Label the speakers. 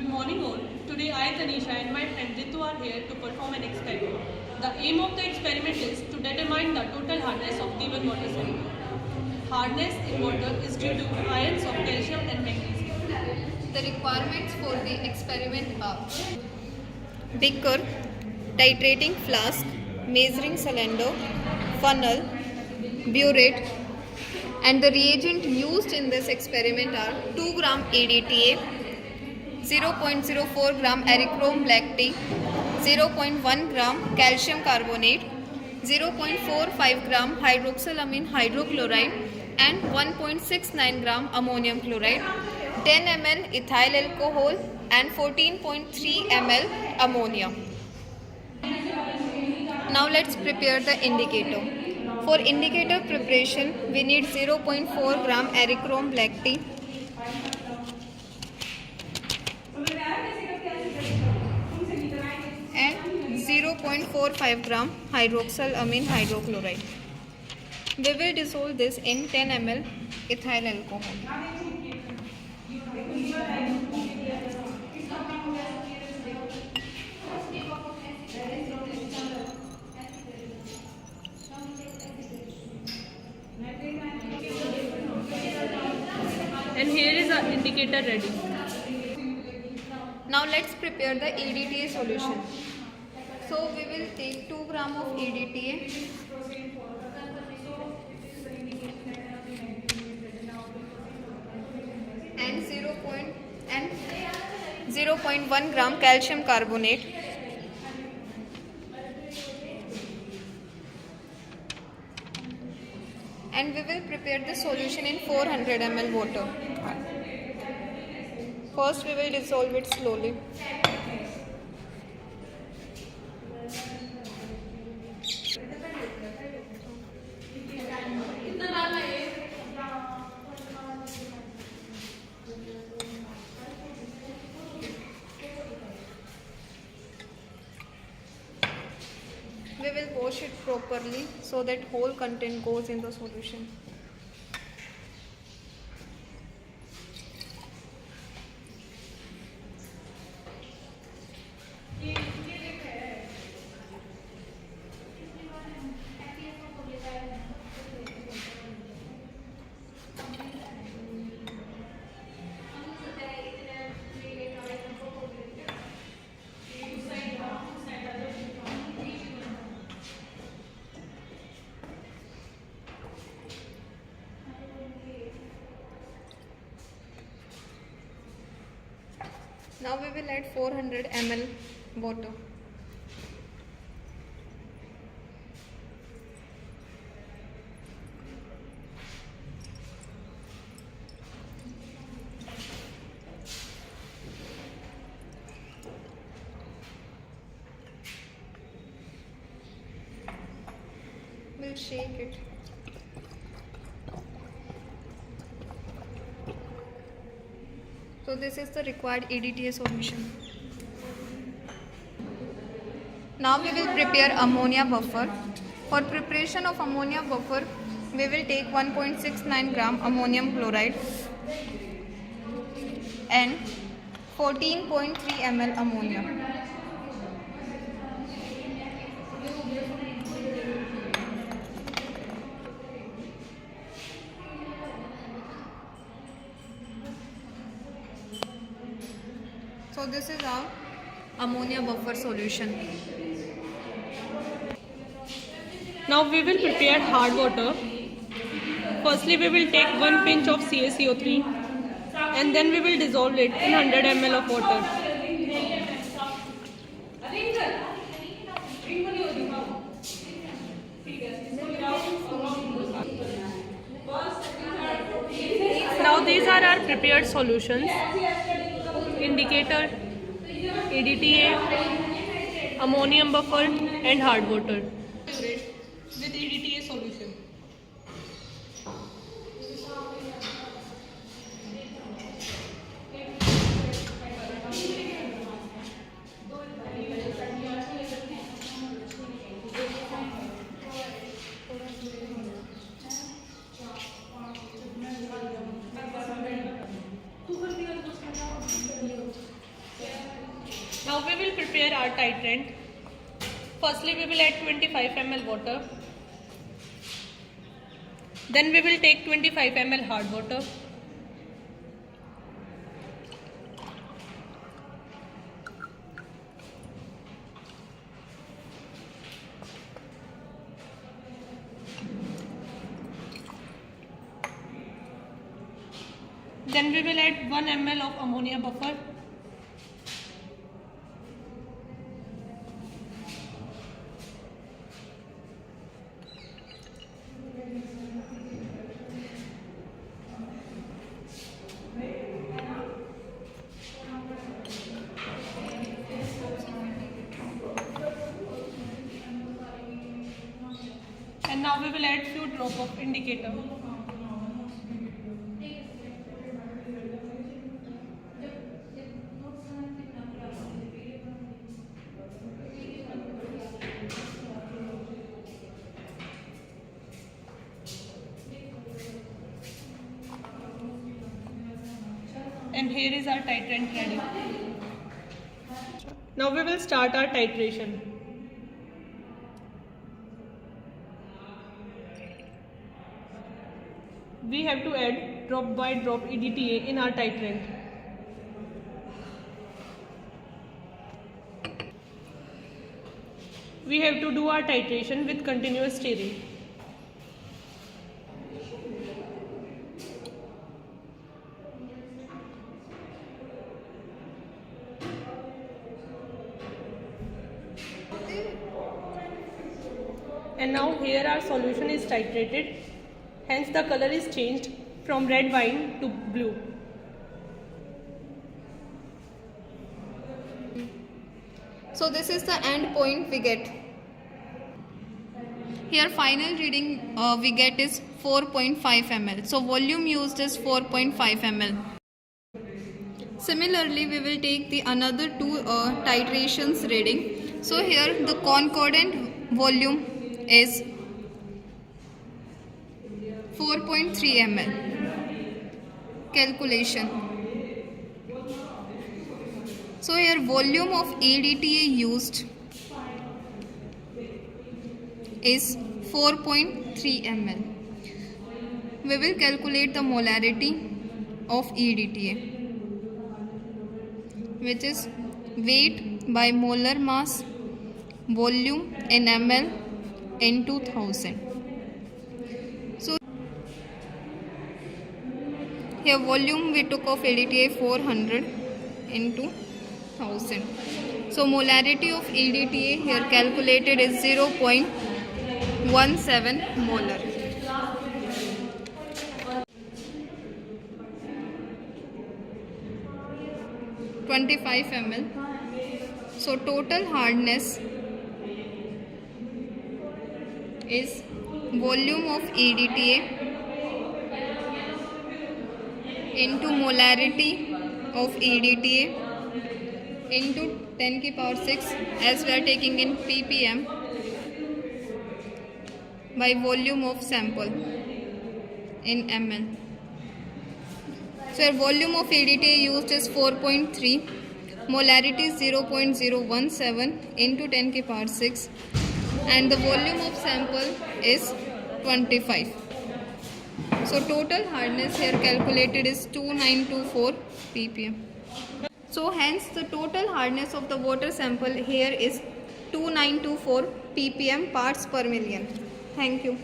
Speaker 1: Good morning all. Today I, Tanisha and my friend Ritu are here to perform an experiment. The aim of the experiment is to determine the total hardness of given water sample. Hardness in water is due to ions of calcium and magnesium.
Speaker 2: The requirements for the experiment are beaker, titrating flask, measuring cylinder, funnel, burette, and the reagent used in this experiment are 2 gram EDTA, 0.04 gram erythrome black tea, 0.1 gram calcium carbonate, 0.45 gram hydroxylamine hydrochloride and 1.69 gram ammonium chloride, 10 ml ethyl alcohol and 14.3 ml ammonia. Now let's prepare the indicator. For indicator preparation, we need 0.4 gram erythrome black tea, and 0.45 gram hydroxylamine hydrochloride. We will dissolve this in 10 ml ethyl alcohol.
Speaker 1: And here is our indicator ready.
Speaker 2: Now let's prepare the EDTA solution. So we will take 2 gram of EDTA and 0.1 gram calcium carbonate and we will prepare the solution in 400 ml water. First we will dissolve it slowly. We will wash it properly so that whole content goes in the solution. Now we will add 400 ml water. We'll shake it. So this is the required EDTA solution. Now we will prepare ammonia buffer. For preparation of ammonia buffer, we will take 1.69 gram ammonium chloride and 14.3 ml ammonia. So this is our ammonia buffer solution.
Speaker 1: Now we will prepare hard water. Firstly we will take 1 pinch of CaCO3 and then we will dissolve it in 100 ml of water. Now these are our prepared solutions: indicator, EDTA, ammonium buffer and hard water with EDTA solution. will prepare our titrant. Firstly, we will add 25 ml water. Then we will take 25 ml hard water. Then we will add 1 ml of ammonia buffer. And now we will add few drops of indicator. And here is our titrant ready. Now we will start our titration. We have to add drop by drop EDTA in our titrant. We have to do our titration with continuous stirring. And now here our solution is titrated, hence the color is changed from red wine to blue.
Speaker 2: So this is the end point we get. Here final reading we get is 4.5 ml. So volume used is 4.5 ml. Similarly, we will take the another two titrations reading. So here the concordant volume is 4.3 ml. Calculation. So here volume of EDTA used is 4.3 ml. We will calculate the molarity of EDTA, which is weight by molar mass, volume in ml into 1000. So here volume we took of EDTA 400 into 1000. So molarity of EDTA here calculated is 0.17 molar. (25 ml). So total hardness is volume of EDTA into molarity of EDTA into 10 की power 6 as we are taking in ppm by volume of sample in ml. So your volume of EDTA used is 4.3, molarity is 0.017 into 10 की power 6 and the volume of sample is 25. So total hardness here calculated is 2924 ppm. So hence the total hardness of the water sample here is 2924 ppm parts per million. Thank you.